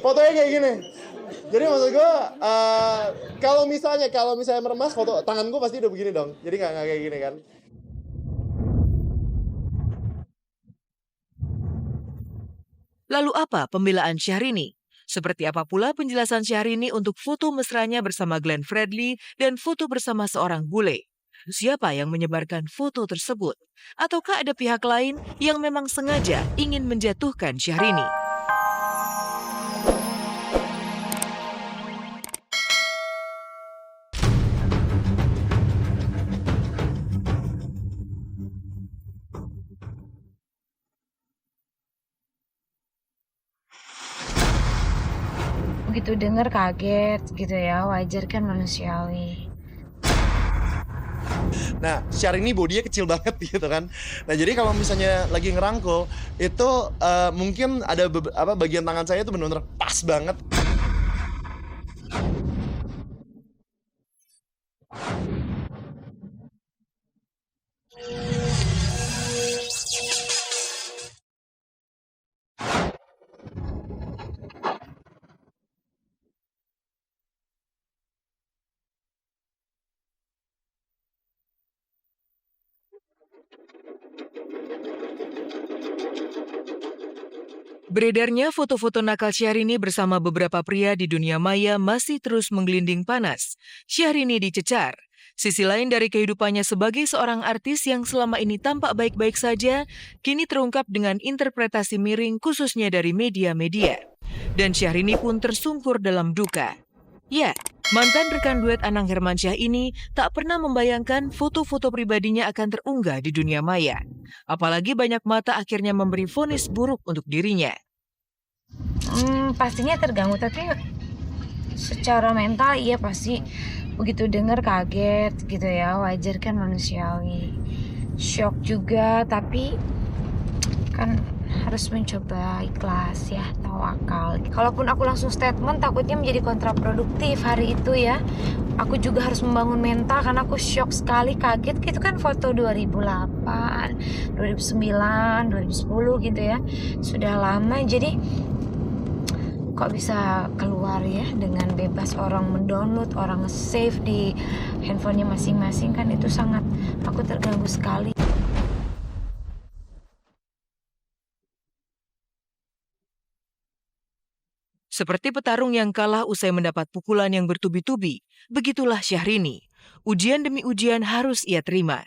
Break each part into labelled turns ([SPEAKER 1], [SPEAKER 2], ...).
[SPEAKER 1] Fotonya kayak gini. Jadi maksud gue, kalau misalnya meremas, foto tangan gue pasti udah begini dong. Jadi nggak kayak gini kan.
[SPEAKER 2] Lalu apa pembelaan Syahrini? Seperti apa pula penjelasan Syahrini untuk foto mesranya bersama Glenn Fredly dan foto bersama seorang bule? Siapa yang menyebarkan foto tersebut? Ataukah ada pihak lain yang memang sengaja ingin menjatuhkan Syahrini?
[SPEAKER 3] Begitu dengar kaget gitu ya, wajar kan manusiawi.
[SPEAKER 1] Nah, Syahrini bodinya kecil banget gitu kan. Nah, jadi kalau misalnya lagi ngerangkul, itu mungkin ada bagian tangan saya itu benar-benar pas banget.
[SPEAKER 2] Beredarnya foto-foto nakal Syahrini bersama beberapa pria di dunia maya masih terus menggelinding panas. Syahrini dicecar. Sisi lain dari kehidupannya sebagai seorang artis yang selama ini tampak baik-baik saja, kini terungkap dengan interpretasi miring khususnya dari media-media. Dan Syahrini pun tersungkur dalam duka. Ya, mantan rekan duet Anang Hermansyah ini tak pernah membayangkan foto-foto pribadinya akan terunggah di dunia maya. Apalagi banyak mata akhirnya memberi vonis buruk untuk dirinya.
[SPEAKER 3] Pastinya terganggu, tapi secara mental iya pasti begitu dengar kaget gitu ya, wajar kan manusiawi. Shock juga, tapi kan harus mencoba ikhlas ya, tawakal. Kalaupun aku langsung statement takutnya menjadi kontraproduktif hari itu ya. Aku juga harus membangun mental karena aku shock sekali, kaget gitu kan, foto 2008, 2009, 2010 gitu ya. Sudah lama, jadi kok bisa keluar ya dengan bebas, orang mendownload, orang nge-save di handphonenya masing-masing, kan itu sangat, aku terganggu sekali.
[SPEAKER 2] Seperti petarung yang kalah usai mendapat pukulan yang bertubi-tubi, begitulah Syahrini. Ujian demi ujian harus ia terima.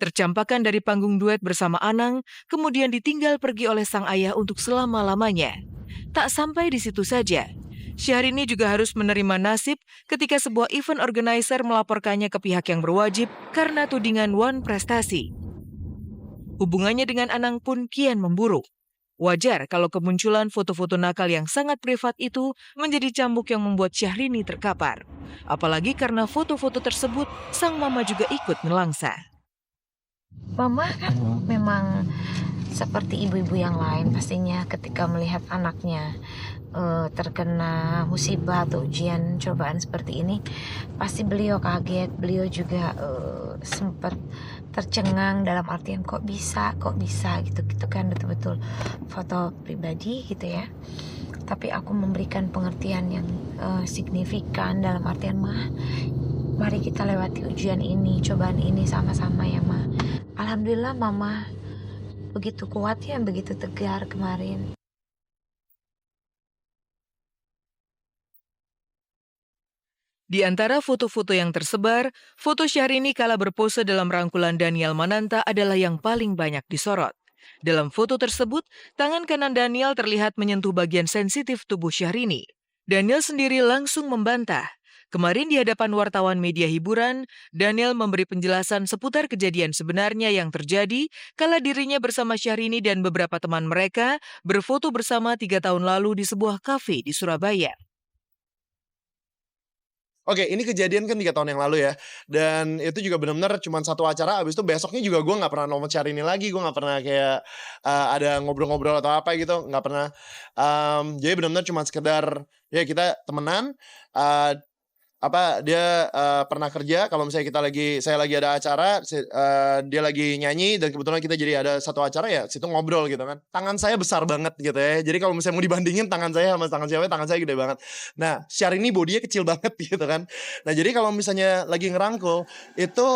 [SPEAKER 2] Tercampakkan dari panggung duet bersama Anang, kemudian ditinggal pergi oleh sang ayah untuk selama-lamanya. Tak sampai di situ saja, Syahrini juga harus menerima nasib ketika sebuah event organizer melaporkannya ke pihak yang berwajib karena tudingan wan prestasi. Hubungannya dengan Anang pun kian memburuk. Wajar kalau kemunculan foto-foto nakal yang sangat privat itu menjadi cambuk yang membuat Syahrini terkapar. Apalagi karena foto-foto tersebut, sang mama juga ikut nelangsa.
[SPEAKER 3] Mama kan memang seperti ibu-ibu yang lain pastinya ketika melihat anaknya terkena musibah atau ujian cobaan seperti ini, pasti beliau kaget, beliau juga sempat tercengang dalam artian kok bisa gitu kan, betul-betul foto pribadi gitu ya. Tapi aku memberikan pengertian yang signifikan dalam artian, mari kita lewati ujian ini, cobaan ini sama-sama ya Ma. Alhamdulillah Mama begitu kuat ya, begitu tegar kemarin.
[SPEAKER 2] Di antara foto-foto yang tersebar, foto Syahrini kala berpose dalam rangkulan Daniel Mananta adalah yang paling banyak disorot. Dalam foto tersebut, tangan kanan Daniel terlihat menyentuh bagian sensitif tubuh Syahrini. Daniel sendiri langsung membantah. Kemarin di hadapan wartawan media hiburan, Daniel memberi penjelasan seputar kejadian sebenarnya yang terjadi kala dirinya bersama Syahrini dan beberapa teman mereka berfoto bersama 3 tahun lalu di sebuah kafe di Surabaya.
[SPEAKER 1] Oke, ini kejadian kan 3 tahun yang lalu ya. Dan itu juga benar-benar cuma satu acara, abis itu besoknya juga gue gak pernah nomor Syahrini lagi. Gue gak pernah kayak ada ngobrol-ngobrol atau apa gitu, gak pernah. Jadi benar-benar cuma sekedar, ya kita temenan. pernah kerja kalau misalnya saya lagi ada acara, dia lagi nyanyi dan kebetulan kita jadi ada satu acara ya situ ngobrol gitu kan. Tangan saya besar banget gitu ya. Jadi kalau misalnya mau dibandingin tangan saya sama tangan cewek, tangan saya gede banget. Nah, Syahrini bodinya kecil banget gitu kan. Nah, jadi kalau misalnya lagi ngerangkul itu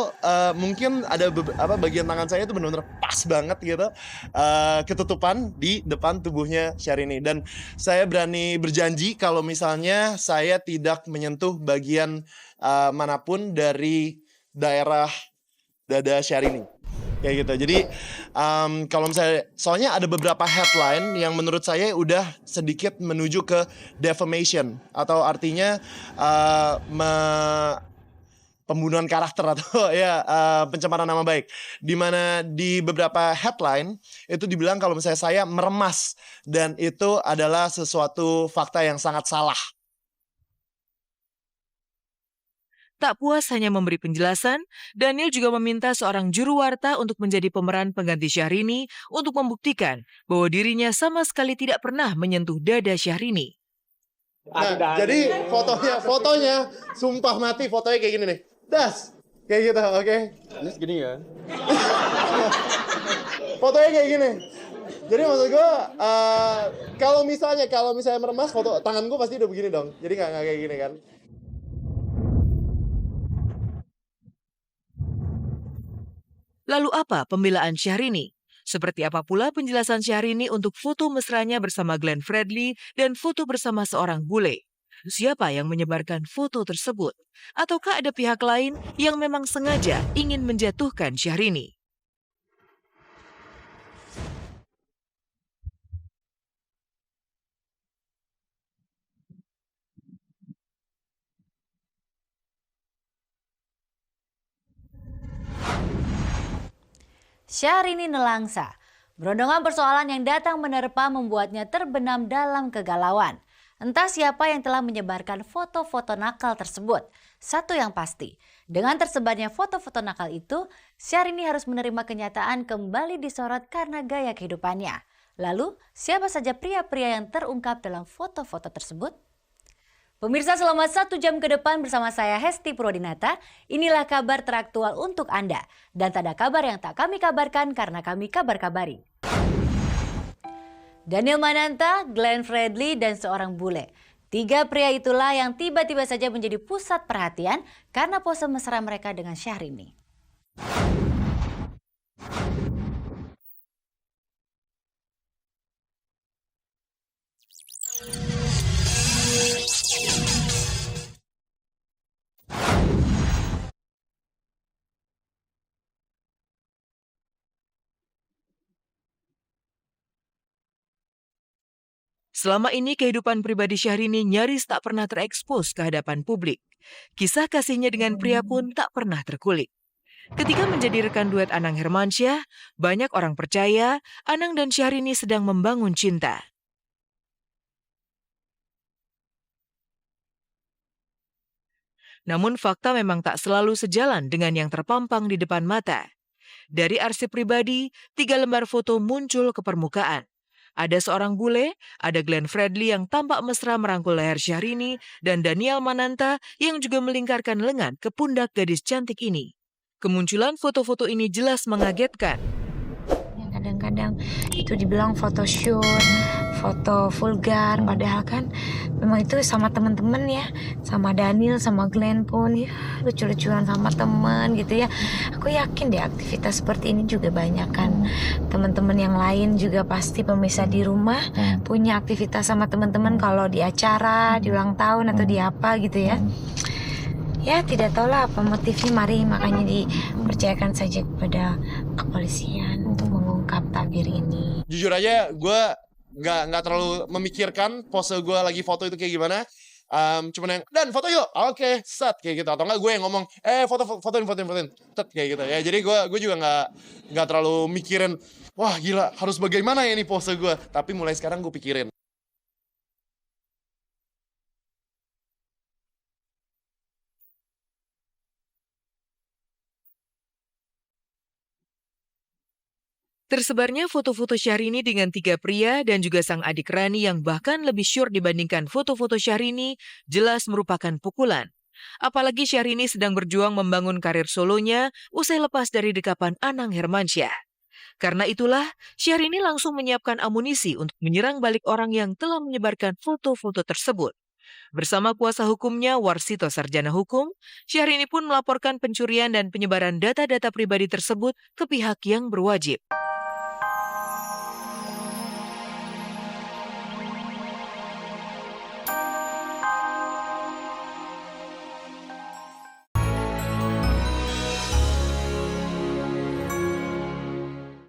[SPEAKER 1] mungkin ada bagian tangan saya itu benar-benar pas banget gitu. Ketutupan di depan tubuhnya Syahrini dan saya berani berjanji kalau misalnya saya tidak menyentuh bagian manapun dari daerah dada Syahrini. Kayak gitu. Jadi kalau misalnya soalnya ada beberapa headline yang menurut saya udah sedikit menuju ke defamation atau artinya pembunuhan karakter atau ya pencemaran nama baik. Di mana di beberapa headline itu dibilang kalau misalnya saya meremas dan itu adalah sesuatu fakta yang sangat salah.
[SPEAKER 2] Tak puas hanya memberi penjelasan, Daniel juga meminta seorang juru warta untuk menjadi pemeran pengganti Syahrini untuk membuktikan bahwa dirinya sama sekali tidak pernah menyentuh dada Syahrini.
[SPEAKER 1] Nah, jadi fotonya sumpah mati fotonya kayak gini nih. Das. Kayak gitu, oke.
[SPEAKER 4] Ini segini ya.
[SPEAKER 1] Fotonya kayak gini. Jadi maksud gue kalau misalnya meremas foto tangan gue pasti udah begini dong. Jadi nggak kayak gini kan.
[SPEAKER 2] Lalu apa pembelaan Syahrini? Seperti apa pula penjelasan Syahrini untuk foto mesranya bersama Glenn Fredly dan foto bersama seorang bule? Siapa yang menyebarkan foto tersebut? Ataukah ada pihak lain yang memang sengaja ingin menjatuhkan Syahrini?
[SPEAKER 5] Syahrini nelangsa. Berondongan persoalan yang datang menerpa membuatnya terbenam dalam kegalauan. Entah siapa yang telah menyebarkan foto-foto nakal tersebut. Satu yang pasti, dengan tersebarnya foto-foto nakal itu, Syahrini harus menerima kenyataan kembali disorot karena gaya kehidupannya. Lalu, siapa saja pria-pria yang terungkap dalam foto-foto tersebut? Pemirsa, selama 1 jam ke depan bersama saya Hesti Purwodinata, inilah kabar teraktual untuk Anda. Dan tak ada kabar yang tak kami kabarkan karena kami kabar-kabari. Daniel Mananta, Glenn Fredly, dan seorang bule. 3 pria itulah yang tiba-tiba saja menjadi pusat perhatian karena pose mesra mereka dengan Syahrini.
[SPEAKER 2] Selama ini kehidupan pribadi Syahrini nyaris tak pernah terekspos ke hadapan publik. Kisah kasihnya dengan pria pun tak pernah terkulik. Ketika menjadi rekan duet Anang Hermansyah, banyak orang percaya Anang dan Syahrini sedang membangun cinta. Namun fakta memang tak selalu sejalan dengan yang terpampang di depan mata. Dari arsip pribadi, 3 lembar foto muncul ke permukaan. Ada seorang bule, ada Glenn Fredly yang tampak mesra merangkul leher Syahrini, dan Daniel Mananta yang juga melingkarkan lengan ke pundak gadis cantik ini. Kemunculan foto-foto ini jelas mengagetkan.
[SPEAKER 3] Kadang-kadang itu dibilang photoshoot, foto vulgar, padahal kan memang itu sama teman-teman ya, sama Daniel, sama Glenn pun ya lucu-lucuan sama teman gitu ya. Aku yakin deh aktivitas seperti ini juga banyak kan teman-teman yang lain juga pasti pemirsa di rumah punya aktivitas sama teman-teman kalau di acara, di ulang tahun atau di apa gitu ya. Ya tidak tahu lah apa motifnya, mari makanya dipercayakan saja kepada kepolisian untuk mengungkap tabir ini.
[SPEAKER 1] Jujur aja gue nggak terlalu memikirkan pose gue lagi foto itu kayak gimana. Cuman yang dan foto yuk, oke, set kayak gitu. Atau enggak gue yang ngomong fotoin, set kayak gitu ya. Jadi gue juga nggak terlalu mikirin wah gila harus bagaimana ya ini pose gue. Tapi mulai sekarang gue pikirin.
[SPEAKER 2] Tersebarnya foto-foto Syahrini dengan 3 pria dan juga sang adik Rani yang bahkan lebih syur dibandingkan foto-foto Syahrini jelas merupakan pukulan. Apalagi Syahrini sedang berjuang membangun karir solonya usai lepas dari dekapan Anang Hermansyah. Karena itulah, Syahrini langsung menyiapkan amunisi untuk menyerang balik orang yang telah menyebarkan foto-foto tersebut. Bersama kuasa hukumnya Warsito Sarjana Hukum, Syahrini pun melaporkan pencurian dan penyebaran data-data pribadi tersebut ke pihak yang berwajib.